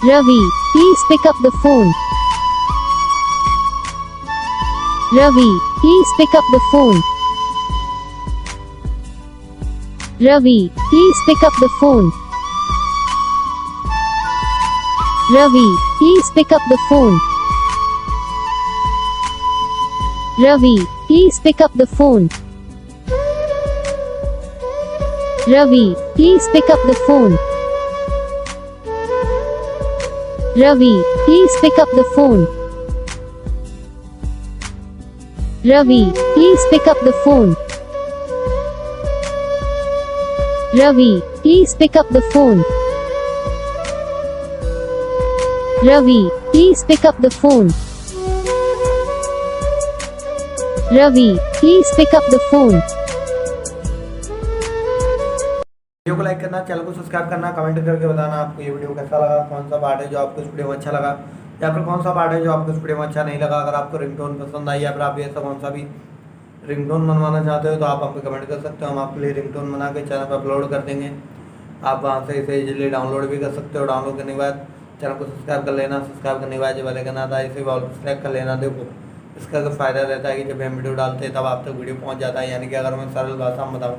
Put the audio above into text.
Ravi, please pick up the phone. Ravi, please pick up the phone. Ravi, please pick up the phone. Ravi, please pick up the phone. Ravi, please pick up the phone. Ravi, please pick up the phone. Ravi, please pick up the phone. Ravi, please pick up the phone. Ravi, please pick up the phone. Ravi, please pick up the phone. Ravi, please pick up the phone. Video को like करना, channel को subscribe करना, comment करके बताना आपको ये video कैसा लगा, कौन सा पार्ट है जो आपको इस वीडियो में अच्छा लगा, या फिर कौन सा पार्ट है जो आपको इस वीडियो में अच्छा नहीं लगा। अगर आपको रिंगटोन पसंद आई या फिर आप ऐसा कौन सा भी रिंगटोन बनवाना चाहते हो तो आप हमको कमेंट कर सकते हो। हम आपके लिए रिंगटोन बना के चैनल पर अपलोड कर देंगे। आप वहाँ से इसे इजीली डाउनलोड भी कर सकते हो। डाउनलोड करने के बाद चैनल को सब्सक्राइब कर लेना। सब्सक्राइब करने के बाद जो वाले करना था इसे भी ऑल सेलेक्ट कर लेना। देखो इसका तो फ़ायदा रहता है कि जब हम वीडियो डालते हैं तब आप तक वीडियो पहुँच जाता है। यानी कि अगर मैं सरल भाषा में बताऊँ